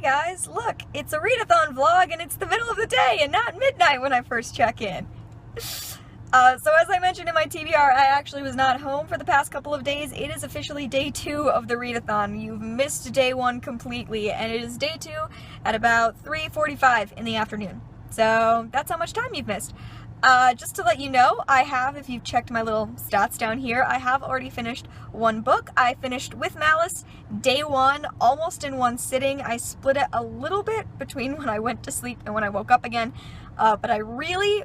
Hey guys, look, it's a readathon vlog and it's the middle of the day and not midnight when I first check in. So as I mentioned in my TBR, I actually was not home for the past couple of days. It is officially day 2 of the readathon. You've missed day 1 completely, and it is day 2 at about 3:45 in the afternoon. So that's how much time you've missed. Just to let you know, I have, if you've checked my little stats down here, I have already finished one book. I finished with Malice, day 1, almost in one sitting. I split it a little bit between when I went to sleep and when I woke up again, but I really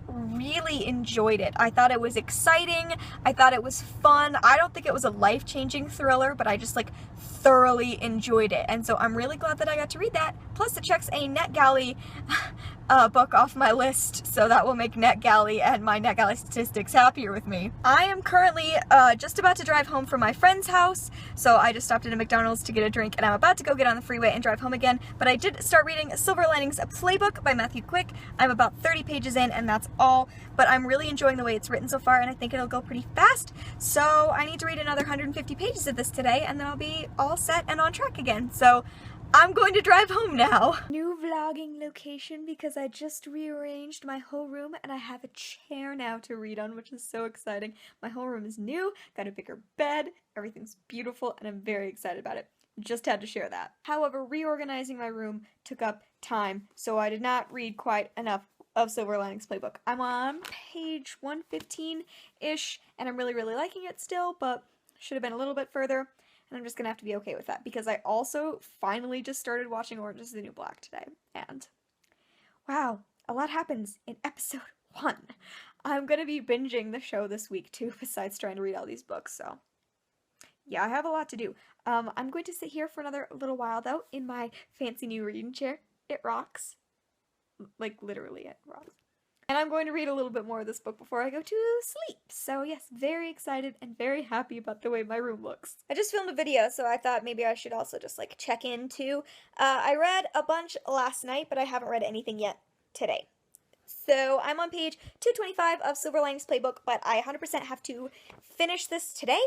enjoyed it. I thought it was exciting. I thought it was fun. I don't think it was a life-changing thriller, but I just thoroughly enjoyed it, and so I'm really glad that I got to read that. Plus it checks a NetGalley book off my list, so that will make NetGalley and my NetGalley statistics happier with me. I am currently just about to drive home from my friend's house, so I just stopped at a McDonald's to get a drink, and I'm about to go get on the freeway and drive home again, but I did start reading Silver Linings Playbook by Matthew Quick. I'm about 30 pages in, and that's all, but I'm really enjoying the way it's written so far, and I think it'll go pretty fast, so I need to read another 150 pages of this today, and then I'll be all set and on track again. So I'm going to drive home now. New vlogging location because I just rearranged my whole room and I have a chair now to read on, which is so exciting. My whole room is new, got a bigger bed, everything's beautiful, and I'm very excited about it. Just had to share that. However, reorganizing my room took up time, so I did not read quite enough of Silver Linings Playbook. I'm on page 115-ish, and I'm really liking it still, but should have been a little bit further. And I'm just gonna have to be okay with that, because I also finally just started watching Orange is the New Black today, and wow, a lot happens in episode 1. I'm gonna be binging the show this week too, besides trying to read all these books, so yeah, I have a lot to do. I'm going to sit here for another little while though, in my fancy new reading chair. It rocks. Like, literally it rocks. And I'm going to read a little bit more of this book before I go to sleep. So yes, very excited and very happy about the way my room looks. I just filmed a video, so I thought maybe I should also just check in too. I read a bunch last night, but I haven't read anything yet today. So I'm on page 225 of Silver Linings Playbook, but I 100% have to finish this today,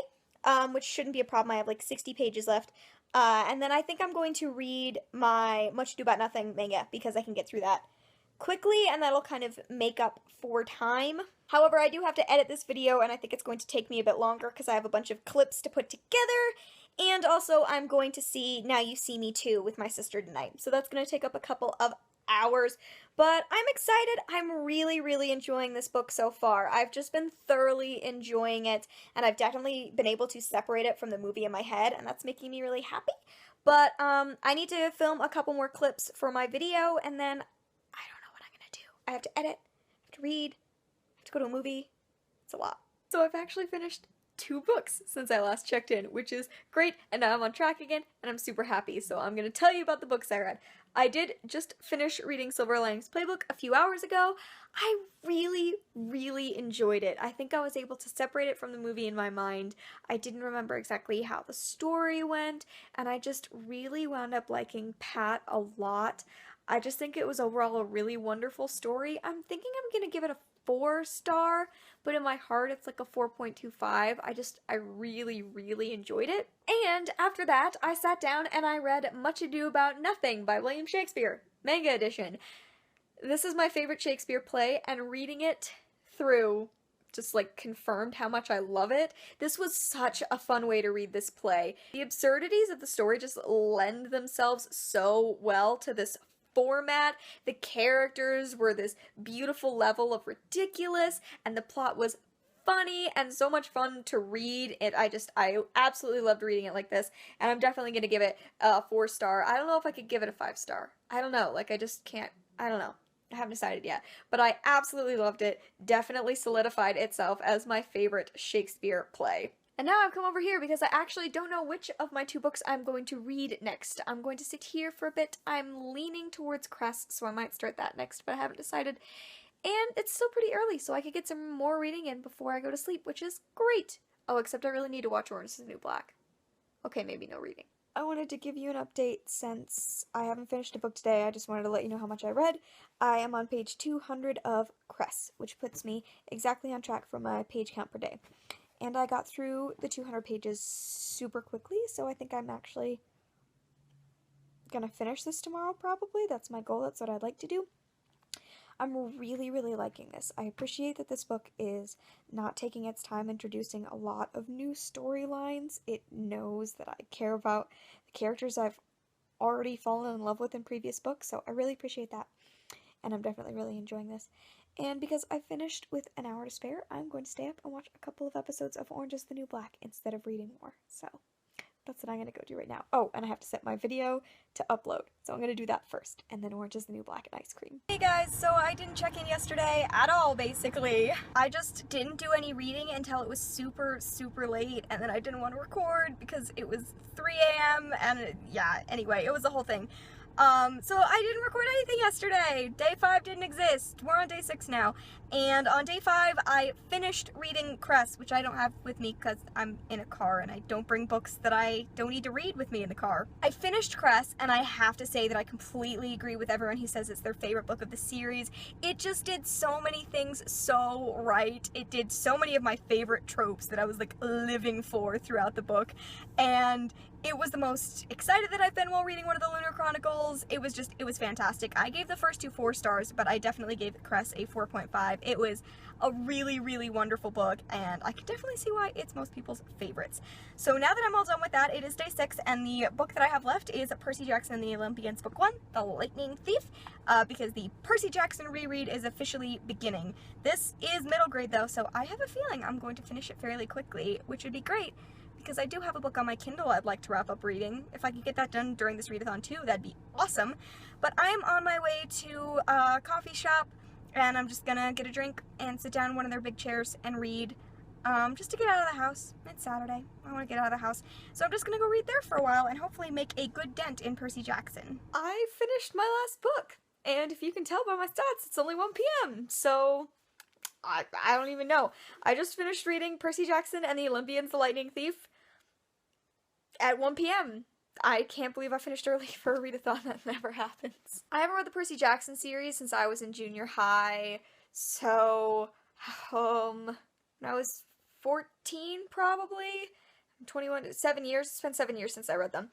which shouldn't be a problem. I have 60 pages left. And then I think I'm going to read my Much Ado About Nothing manga, because I can get through that quickly, and that'll kind of make up for time. However, I do have to edit this video, and I think it's going to take me a bit longer because I have a bunch of clips to put together, and also I'm going to see Now You See Me Too with my sister tonight, so that's going to take up a couple of hours, but I'm excited. I'm really enjoying this book so far. I've just been thoroughly enjoying it, and I've definitely been able to separate it from the movie in my head, and that's making me really happy. But I need to film a couple more clips for my video, and then I have to edit, I have to read, I have to go to a movie. It's a lot. So I've actually finished 2 books since I last checked in, which is great, and now I'm on track again, and I'm super happy. So I'm going to tell you about the books I read. I did just finish reading Silver Linings Playbook a few hours ago. I really enjoyed it. I think I was able to separate it from the movie in my mind. I didn't remember exactly how the story went, and I just really wound up liking Pat a lot. I just think it was overall a really wonderful story. I'm thinking I'm going to give it a 4-star, but in my heart it's a 4.25. I really enjoyed it. And after that, I sat down and I read Much Ado About Nothing by William Shakespeare, Manga edition. This is my favorite Shakespeare play, and reading it through just confirmed how much I love it. This was such a fun way to read this play. The absurdities of the story just lend themselves so well to this format. The characters were this beautiful level of ridiculous, and the plot was funny and so much fun to read. I absolutely loved reading it like this, and I'm definitely going to give it a 4-star. I don't know if I could give it a 5-star. I don't know. I just can't. I don't know. I haven't decided yet, but I absolutely loved it. Definitely solidified itself as my favorite Shakespeare play. And now I've come over here because I actually don't know which of my 2 books I'm going to read next. I'm going to sit here for a bit. I'm leaning towards Cress, so I might start that next, but I haven't decided. And it's still pretty early, so I could get some more reading in before I go to sleep, which is great. Oh, except I really need to watch Orange is the New Black. Okay, maybe no reading. I wanted to give you an update since I haven't finished a book today. I just wanted to let you know how much I read. I am on page 200 of Cress, which puts me exactly on track for my page count per day. And I got through the 200 pages super quickly, so I think I'm actually gonna finish this tomorrow probably. That's my goal. That's what I'd like to do. I'm really, really liking this. I appreciate that this book is not taking its time introducing a lot of new storylines. It knows that I care about the characters I've already fallen in love with in previous books, so I really appreciate that. And I'm definitely really enjoying this. And because I finished with an hour to spare, I'm going to stay up and watch a couple of episodes of Orange is the New Black instead of reading more. So that's what I'm going to go do right now. Oh, and I have to set my video to upload. So I'm going to do that first, and then Orange is the New Black and ice cream. Hey guys, so I didn't check in yesterday at all, basically. I just didn't do any reading until it was super, super late, and then I didn't want to record because it was 3 a.m. and yeah, anyway, it was the whole thing. So I didn't record anything yesterday. Day 5 didn't exist. We're on day 6 now. And on day 5, I finished reading Cress, which I don't have with me because I'm in a car and I don't bring books that I don't need to read with me in the car. I finished Cress, and I have to say that I completely agree with everyone who says it's their favorite book of the series. It just did so many things so right. It did so many of my favorite tropes that I was like living for throughout the book. And it was the most excited that I've been while reading one of the Lunar Chronicles. It was fantastic. I gave the first 2 4 stars, but I definitely gave Cress a 4.5. It was a really, really wonderful book, and I can definitely see why it's most people's favorites. So now that I'm all done with that, it is day 6, and the book that I have left is Percy Jackson and the Olympians, book 1, The Lightning Thief, because the Percy Jackson reread is officially beginning. This is middle grade though, so I have a feeling I'm going to finish it fairly quickly, which would be great, because I do have a book on my Kindle I'd like to wrap up reading. If I could get that done during this readathon too, that'd be awesome. But I am on my way to a coffee shop, and I'm just gonna get a drink and sit down in one of their big chairs and read, just to get out of the house. It's Saturday. I want to get out of the house. So I'm just gonna go read there for a while and hopefully make a good dent in Percy Jackson. I finished my last book, and if you can tell by my stats, it's only 1 p.m. So I don't even know. I just finished reading Percy Jackson and the Olympians, The Lightning Thief at 1 p.m. I can't believe I finished early for a readathon. That never happens. I haven't read the Percy Jackson series since I was in junior high, so when I was 14 probably, 21, 7 years, it's been 7 years since I read them.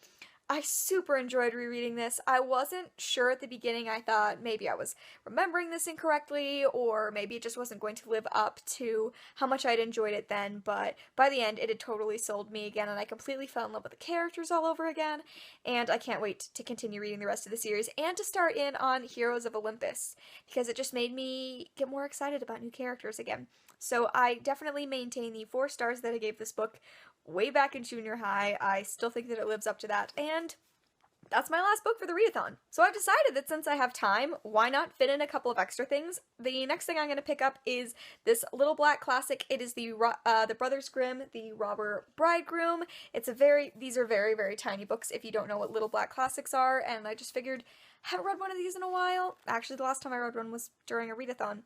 I super enjoyed rereading this. I wasn't sure at the beginning. I thought maybe I was remembering this incorrectly, or maybe it just wasn't going to live up to how much I'd enjoyed it then, but by the end it had totally sold me again, and I completely fell in love with the characters all over again, and I can't wait to continue reading the rest of the series and to start in on Heroes of Olympus, because it just made me get more excited about new characters again. So I definitely maintain the 4 stars that I gave this book way back in junior high. I still think that it lives up to that, and that's my last book for the readathon. So I've decided that since I have time, why not fit in a couple of extra things? The next thing I'm going to pick up is this little black classic. It is the Brothers Grimm, the robber Bridegroom. These are very, very tiny books if you don't know what little black classics are, and I just figured, I haven't read one of these in a while. Actually, the last time I read one was during a readathon.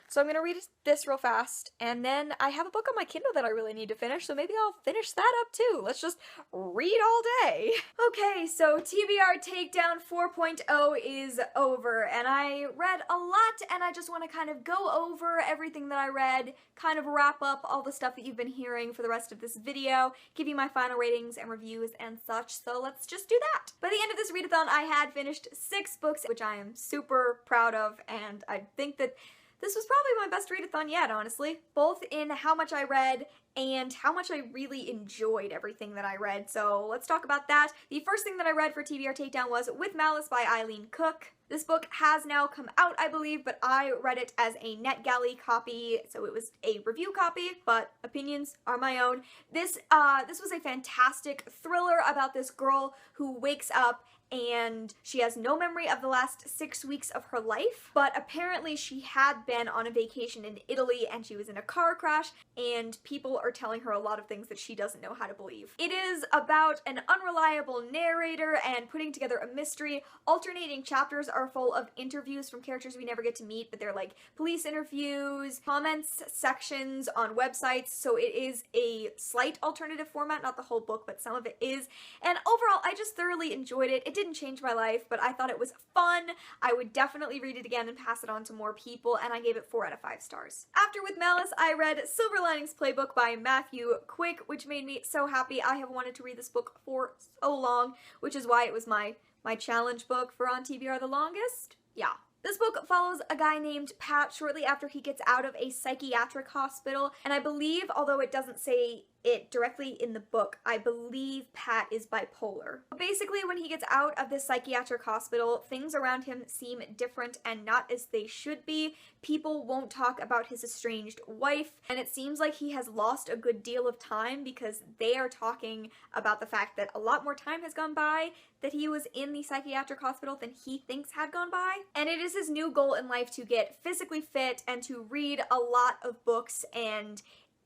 So I'm going to read this real fast, and then I have a book on my Kindle that I really need to finish, so maybe I'll finish that up too. Let's just read all day. Okay, so TBR Takedown 4.0 is over, and I read a lot, and I just want to kind of go over everything that I read, kind of wrap up all the stuff that you've been hearing for the rest of this video, give you my final ratings and reviews and such, so let's just do that. By the end of this readathon, I had finished 6 books, which I am super proud of, and I think that this was probably my best readathon yet, honestly, both in how much I read and how much I really enjoyed everything that I read. So let's talk about that. The first thing that I read for TBR Takedown was With Malice by Eileen Cook. This book has now come out, I believe, but I read it as a NetGalley copy, so it was a review copy, but opinions are my own. This was a fantastic thriller about this girl who wakes up and she has no memory of the last 6 weeks of her life, but apparently she had been on a vacation in Italy and she was in a car crash, and people are telling her a lot of things that she doesn't know how to believe. It is about an unreliable narrator and putting together a mystery. Alternating chapters are full of interviews from characters we never get to meet, but they're like police interviews, comments sections on websites, so it is a slight alternative format, not the whole book, but some of it is, and overall I just thoroughly enjoyed it. It didn't change my life, but I thought it was fun. I would definitely read it again and pass it on to more people, and I gave it 4 out of 5 stars. After With Malice, I read Silver Linings Playbook by Matthew Quick, which made me so happy. I have wanted to read this book for so long, which is why it was my my challenge book for On TBR the Longest. Yeah. This book follows a guy named Pat shortly after he gets out of a psychiatric hospital, and I believe, although it doesn't say it directly in the book, I believe Pat is bipolar. Basically, when he gets out of this psychiatric hospital, things around him seem different and not as they should be. People won't talk about his estranged wife, and it seems like he has lost a good deal of time because they are talking about the fact that a lot more time has gone by that he was in the psychiatric hospital than he thinks had gone by. And it is his new goal in life to get physically fit and to read a lot of books, and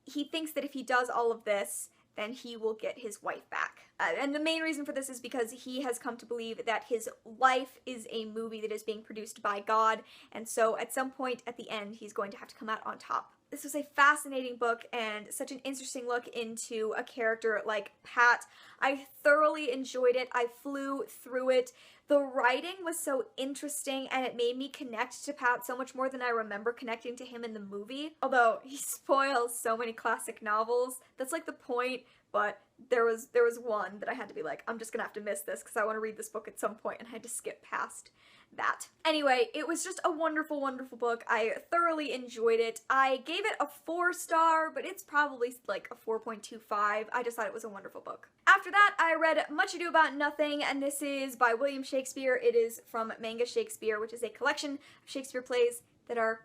he thinks that if he does all of this, then he will get his wife back. And the main reason for this is because he has come to believe that his life is a movie that is being produced by God, and so at some point at the end, he's going to have to come out on top. This was a fascinating book and such an interesting look into a character like Pat. I thoroughly enjoyed it. I flew through it. The writing was so interesting and it made me connect to Pat so much more than I remember connecting to him in the movie. Although he spoils so many classic novels. That's like the point, but there was one that I had to be like, I'm just gonna have to miss this because I want to read this book at some point, and I had to skip past that. Anyway, it was just a wonderful, wonderful book. I thoroughly enjoyed it. I gave it a 4-star, but it's probably like a 4.25. I just thought it was a wonderful book. After that, I read Much Ado About Nothing, and this is by William Shakespeare. It is from Manga Shakespeare, which is a collection of Shakespeare plays that are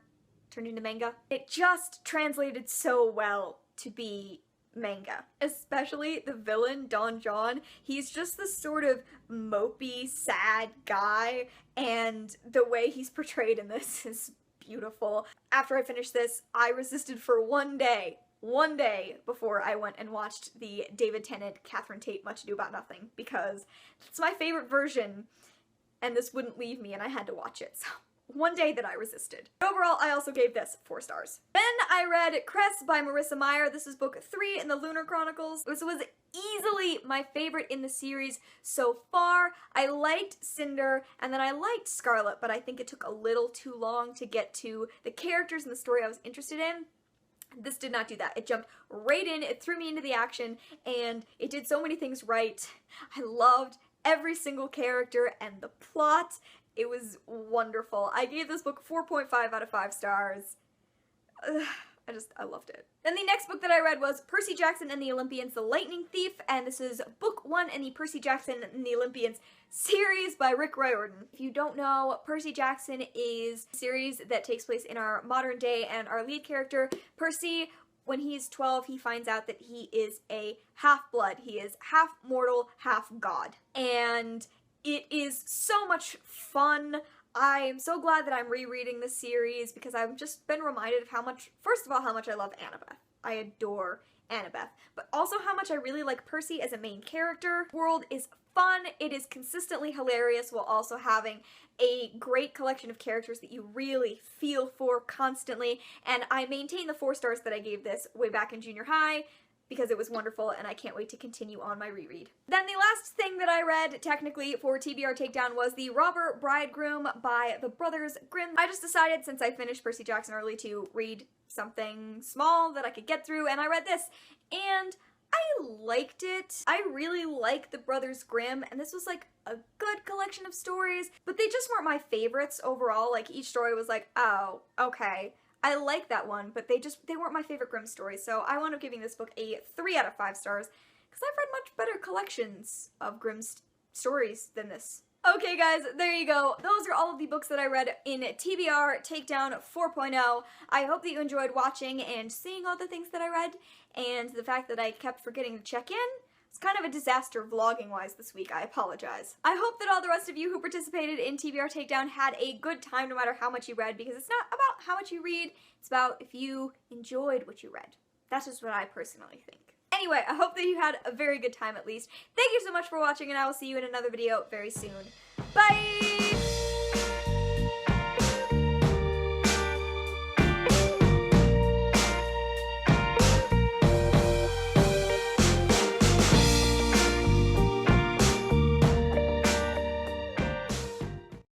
turned into manga. It just translated so well to be manga. Especially the villain, Don John. He's just this sort of mopey, sad guy, and the way he's portrayed in this is beautiful. After I finished this, I resisted for one day before I went and watched the David Tennant, Catherine Tate Much Ado About Nothing, because it's my favorite version, and this wouldn't leave me, and I had to watch it, so one day that I resisted. But overall, I also gave this 4 stars. Then I read Cress by Marissa Meyer. This is book 3 in the Lunar Chronicles. This was easily my favorite in the series so far. I liked Cinder, and then I liked Scarlet, but I think it took a little too long to get to the characters and the story I was interested in. This did not do that. It jumped right in, it threw me into the action, and it did so many things right. I loved every single character and the plot. It was wonderful. I gave this book 4.5 out of 5 stars. I loved it. Then the next book that I read was Percy Jackson and the Olympians, The Lightning Thief, and this is book 1 in the Percy Jackson and the Olympians series by Riordan. If you don't know, Percy Jackson is a series that takes place in our modern day, and our lead character, Percy, when he's 12, he finds out that he is a half-blood. He is half mortal, half god. And it is so much fun. I'm so glad that I'm rereading this series because I've just been reminded of how much, first of all, how much I love Annabeth. I adore Annabeth, but also how much I really like Percy as a main character. The world is fun, it is consistently hilarious while also having a great collection of characters that you really feel for constantly, and I maintain the 4 stars that I gave this way back in junior high because it was wonderful and I can't wait to continue on my reread. Then the last thing that I read, technically, for TBR Takedown was the Robber Bridegroom by the Brothers Grimm. I just decided, since I finished Percy Jackson early, to read something small that I could get through, and I read this, and I liked it. I really like the Brothers Grimm, and this was like a good collection of stories, but they just weren't my favorites overall. Like, each story was like, oh, okay, I like that one, but they weren't my favorite Grimm stories, so I wound up giving this book a 3 out of 5 stars, because I've read much better collections of Grimm's stories than this. Okay guys, there you go. Those are all of the books that I read in TBR Takedown 4.0. I hope that you enjoyed watching and seeing all the things that I read, and the fact that I kept forgetting to check in. It's kind of a disaster vlogging-wise this week, I apologize. I hope that all the rest of you who participated in TBR Takedown had a good time no matter how much you read, because it's not about how much you read, it's about if you enjoyed what you read. That's just what I personally think. Anyway, I hope that you had a very good time at least. Thank you so much for watching, and I will see you in another video very soon. Bye!